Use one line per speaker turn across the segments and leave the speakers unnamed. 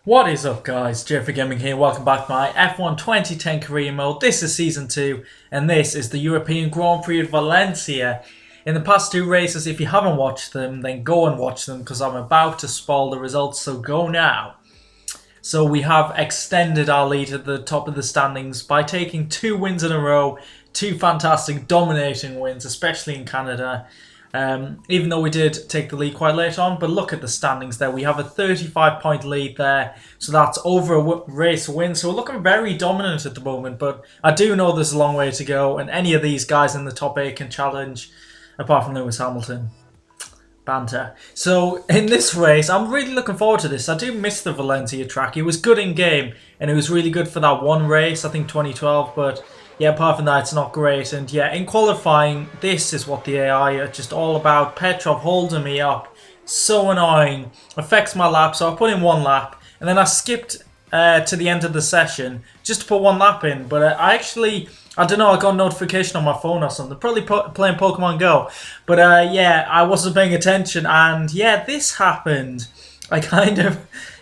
What is up, guys? JayFerGaming here. Welcome back to my F1 2010 career mode. This is season 2 and this is the European Grand Prix of Valencia. In the past two races, if you haven't watched them, then go and watch them because I'm about to spoil the results, so go now. So we have extended our lead at the top of the standings by taking 2 wins in a row, 2 fantastic dominating wins, especially in Canada. Even though we did take the lead quite late on, but look at the standings there. We have a 35-point lead there, so that's over a race win. So we're looking very dominant at the moment, but I do know there's a long way to go, and any of these guys in the top 8 can challenge, apart from Lewis Hamilton. Banter. So in this race, I'm really looking forward to this. I do miss the Valencia track. It was good in game, and it was really good for that one race, I think 2012, but yeah, apart from that, it's not great. And yeah, in qualifying, this is what the AI are just all about. Petrov holding me up. So annoying. Affects my lap, so I put in 1 lap. And then I skipped to the end of the session just to put 1 lap in. But I don't know, I got a notification on my phone or something. Probably playing Pokemon Go. But yeah, I wasn't paying attention. And yeah, this happened.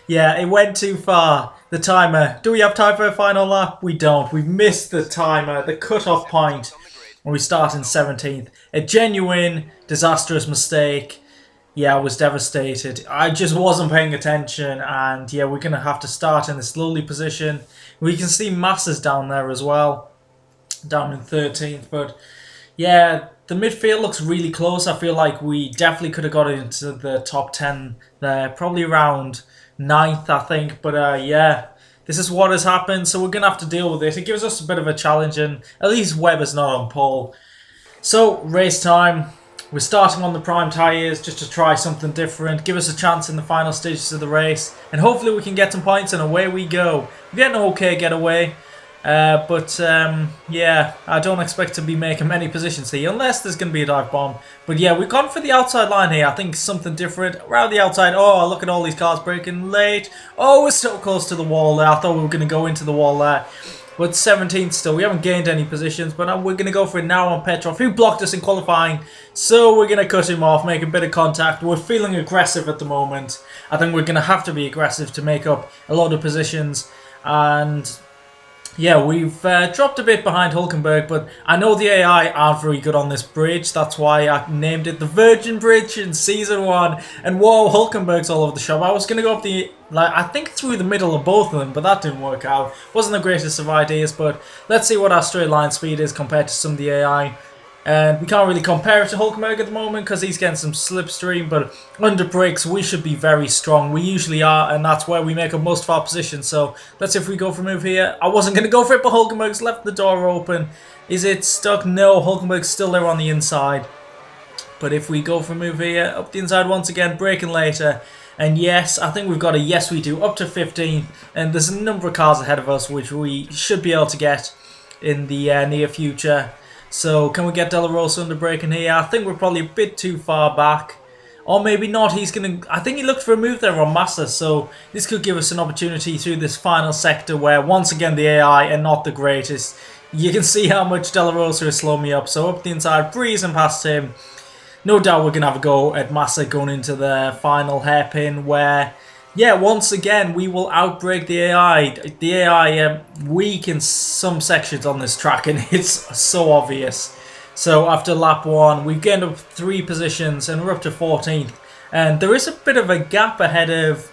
Yeah, it went too far. The timer. Do we have time for a final lap? We don't. We've missed the timer, the cut-off point, when we start in 17th. A genuine, disastrous mistake. Yeah, I was devastated. I just wasn't paying attention, and yeah, we're going to have to start in this lowly position. We can see Massa's down there as well, down in 13th, but yeah, the midfield looks really close. I feel like we definitely could have got into the top 10 there, probably around 9th, I think, but yeah, this is what has happened, so we're going to have to deal with it. It gives us a bit of a challenge, and at least Webber's not on pole. So, race time. We're starting on the prime tyres just to try something different, give us a chance in the final stages of the race, and hopefully we can get some points, and away we go. We get an okay getaway, but yeah, I don't expect to be making many positions here, unless there's going to be a dive bomb. But yeah, we've gone for the outside line here. I think something different. Around the outside. Oh, look at all these cars braking late. Oh, we're so close to the wall there. I thought we were going to go into the wall there. But 17th still. We haven't gained any positions, but we're going to go for it now on Petrov, who blocked us in qualifying. So we're going to cut him off, make a bit of contact. We're feeling aggressive at the moment. I think we're going to have to be aggressive to make up a lot of positions. And yeah, we've dropped a bit behind Hulkenberg, but I know the AI aren't very good on this bridge. That's why I named it the Virgin Bridge in Season 1. And whoa, Hulkenberg's all over the shop. I was going to go up I think through the middle of both of them, but that didn't work out. Wasn't the greatest of ideas, but let's see what our straight line speed is compared to some of the AI. And we can't really compare it to Hulkenberg at the moment because he's getting some slipstream, but under brakes we should be very strong. We usually are, and that's where we make up most of our positions. So let's see if we go for a move here. I wasn't going to go for it, but Hulkenberg's left the door open. Is it stuck? No, Hulkenberg's still there on the inside. But if we go for a move here, up the inside once again, braking later. And yes, I think we've got a yes we do, up to 15. And there's a number of cars ahead of us which we should be able to get in the near future. So, can we get De La Rosa under braking here? I think we're probably a bit too far back. Or maybe not. I think he looked for a move there on Massa. So, this could give us an opportunity through this final sector where, once again, the AI are not the greatest. You can see how much De La Rosa has slowed me up. So, up the inside, breezing past him. No doubt we're going to have a go at Massa going into the final hairpin where, yeah, once again, we will outbrake the AI. The AI weak in some sections on this track, and it's so obvious. So after lap 1, we've gained up 3 positions, and we're up to 14th. And there is a bit of a gap ahead of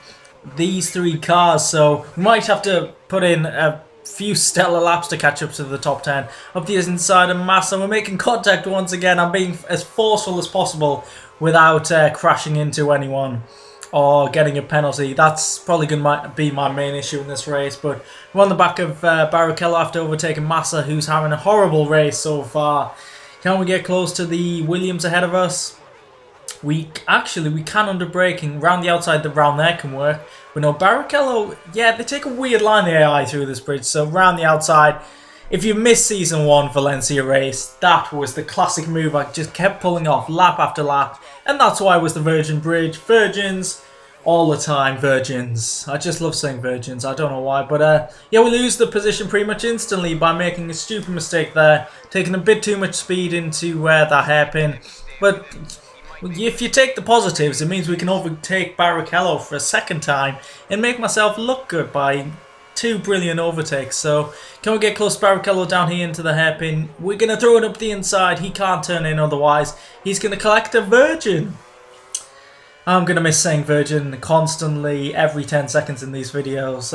these 3 cars, so we might have to put in a few stellar laps to catch up to the top 10. Up the inside of Massa, we're making contact once again. I'm being as forceful as possible without crashing into anyone or getting a penalty. That's probably going to be my main issue in this race, but we're on the back of Barrichello after overtaking Massa, who's having a horrible race so far. Can we get close to the Williams ahead of us? We can under braking. Round the outside, the round there can work. But no, Barrichello, yeah, they take a weird line, the AI, through this bridge. So round the outside, if you missed Season 1 Valencia race, that was the classic move I just kept pulling off lap after lap. And that's why it was the Virgin Bridge. Virgins, all the time, virgins. I just love saying virgins, I don't know why. But yeah, we lose the position pretty much instantly by making a stupid mistake there. Taking a bit too much speed into that hairpin. But if you take the positives, it means we can overtake Barrichello for a second time and make myself look good by 2 brilliant overtakes. So can we get close to Barrichello down here into the hairpin? We're going to throw it up the inside. He can't turn in otherwise. He's going to collect a virgin. I'm going to miss saying virgin constantly every 10 seconds in these videos.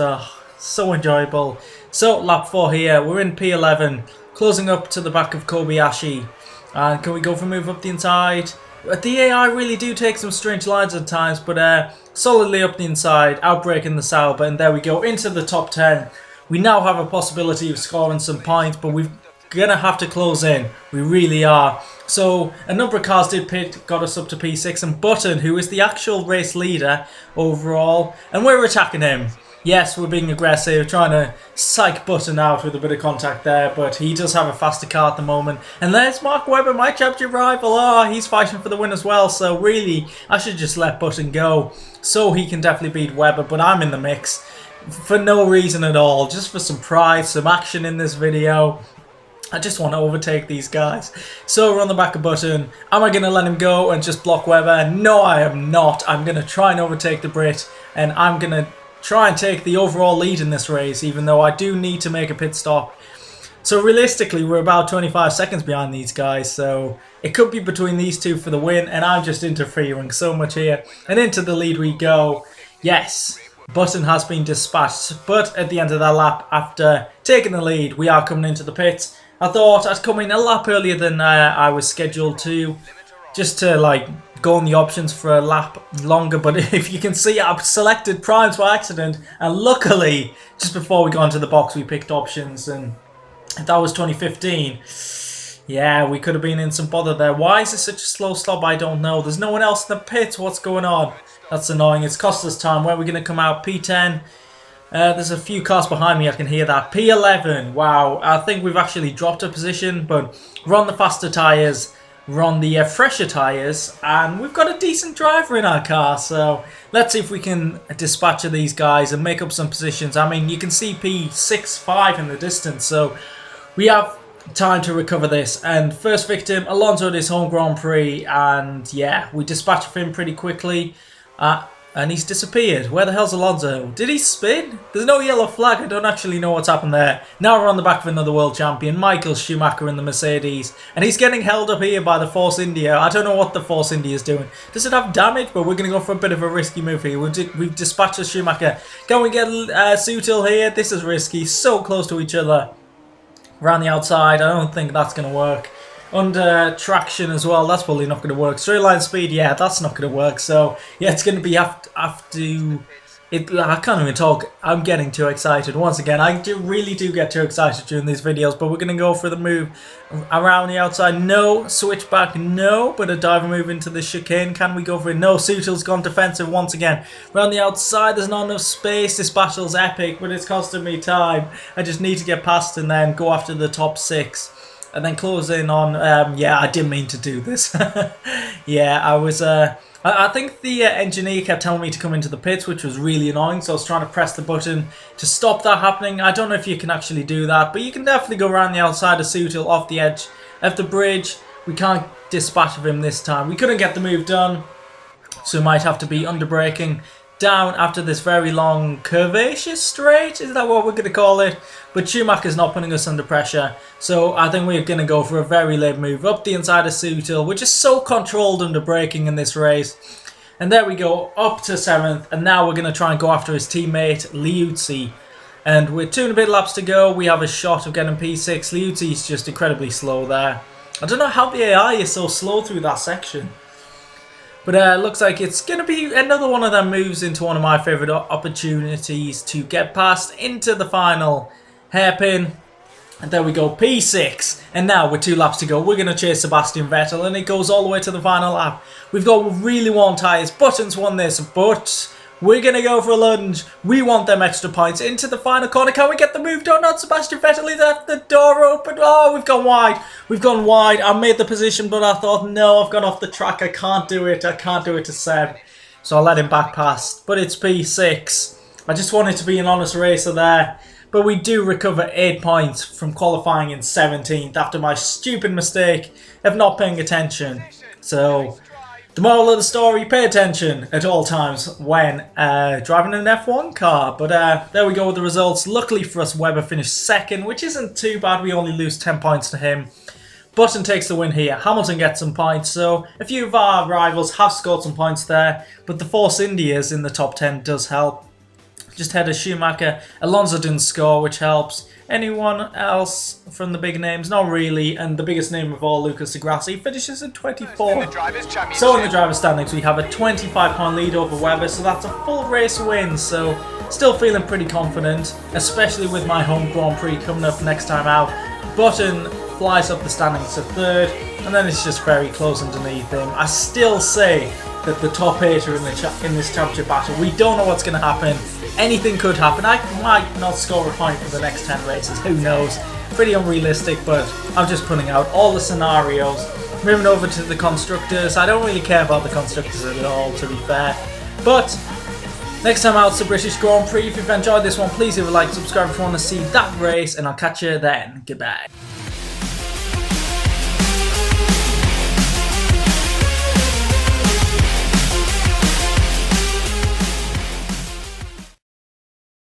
So enjoyable. So lap 4 here. We're in P11. Closing up to the back of Kobayashi. And can we go for a move up the inside? The AI really do take some strange lines at times, but solidly up the inside, outbreaking the Sauber, and there we go, into the top 10. We now have a possibility of scoring some points, but we're going to have to close in. We really are. So a number of cars did pit, got us up to P6, and Button, who is the actual race leader overall, and we're attacking him. Yes, we're being aggressive, trying to psych Button out with a bit of contact there, but he does have a faster car at the moment. And there's Mark Webber, my championship rival. Oh, he's fighting for the win as well, so really, I should just let Button go so he can definitely beat Webber, but I'm in the mix for no reason at all, just for some pride, some action in this video. I just want to overtake these guys. So we're on the back of Button. Am I going to let him go and just block Webber? No, I am not. I'm going to try and overtake the Brit, and I'm going to try and take the overall lead in this race, even though I do need to make a pit stop. So realistically, we're about 25 seconds behind these guys, so it could be between these two for the win, and I'm just interfering so much here. And into the lead we go. Yes, Button has been dispatched, but at the end of that lap, after taking the lead, we are coming into the pits. I thought I'd come in a lap earlier than I was scheduled to, just to like go on the options for a lap longer, but if you can see, I've selected primes by accident, and luckily just before we got into the box we picked options, and if that was 2015, yeah, we could have been in some bother there. Why is it such a slow stop? I don't know. There's no one else in the pit. What's going on? That's annoying. It's cost us time. Where are we going to come out? P10. There's a few cars behind me, I can hear that. P11, wow, I think we've actually dropped a position, but we're on the faster tyres. We're on the fresher tyres, and we've got a decent driver in our car, so let's see if we can dispatch of these guys and make up some positions. I mean, you can see P65 in the distance, so we have time to recover this. And first victim, Alonso at his home Grand Prix, and yeah, we dispatched him pretty quickly, and he's disappeared. Where the hell's Alonso? Did he spin? There's no yellow flag. I don't actually know what's happened there. Now we're on the back of another world champion, Michael Schumacher in the Mercedes. And he's getting held up here by the Force India. I don't know what the Force India is doing. Does it have damage? But we're going to go for a bit of a risky move here. We've dispatched a Schumacher. Can we get Sutil here? This is risky. So close to each other. Around the outside. I don't think that's going to work. Under traction as well, that's probably not going to work. Straight line speed, yeah, that's not going to work. So yeah, it's going to be I can't even talk. I'm getting too excited. Once again, I really do get too excited during these videos, but we're going to go for the move around the outside. No, switch back, no, but a diver move into the chicane. Can we go for it? No, Sutil's gone defensive once again. Around the outside, there's not enough space. This battle's epic, but it's costing me time. I just need to get past and then go after the top 6. And then close in on, yeah, I didn't mean to do this. Yeah, I was, I think the engineer kept telling me to come into the pits, which was really annoying. So I was trying to press the button to stop that happening. I don't know if you can actually do that, but you can definitely go around the outside of Sutil off the edge of the bridge. We can't dispatch of him this time. We couldn't get the move done, so we might have to be under braking down after this very long curvaceous straight, is that what we're going to call it? But Schumacher's not putting us under pressure, so I think we're going to go for a very late move up the inside of Sutil. We're just so controlled under braking in this race. And there we go, up to 7th, and now we're going to try and go after his teammate Liuzzi. And with 2 and a bit laps to go, we have a shot of getting P6. Liuzzi's just incredibly slow there. I don't know how the AI is so slow through that section. But it looks like it's going to be another one of them moves into one of my favourite opportunities to get past into the final hairpin. And there we go, P6. And now with 2 laps to go, we're going to chase Sebastian Vettel. And it goes all the way to the final lap. We've got really warm tyres. Button's won this, but we're going to go for a lunge. We want them extra points into the final corner. Can we get the move done? Not Sebastian Vettel. He's left the door open. Oh, we've gone wide. We've gone wide. I made the position, but I thought, no, I've gone off the track. I can't do it. I can't do it to Seb. So I let him back past. But it's P6. I just wanted to be an honest racer there. But we do recover 8 points from qualifying in 17th after my stupid mistake of not paying attention. So The moral of the story, pay attention at all times when driving an F1 car. But there we go with the results. Luckily for us, Webber finished second, which isn't too bad. We only lose 10 points to him. Button takes the win here. Hamilton gets some points, so a few of our rivals have scored some points there. But the Force Indias in the top 10 does help. Just ahead of Schumacher. Alonso didn't score, which helps. Anyone else from the big names? Not really. And the biggest name of all, Lucas Di Grassi, finishes in 24. So in the driver's standings, we have a 25-point lead over Webber. So that's a full race win. So still feeling pretty confident, especially with my home Grand Prix coming up next time out. Button flies up the standings to third, and then it's just very close underneath him. I still say that the top 8 are in this championship battle. We don't know what's going to happen. Anything could happen. I might not score a point for the next 10 races. Who knows? Pretty unrealistic, but I'm just putting out all the scenarios. Moving over to the constructors. I don't really care about the constructors at all, to be fair. But next time out, it's the British Grand Prix. If you've enjoyed this one, please leave a like, subscribe if you want to see that race, and I'll catch you then. Goodbye.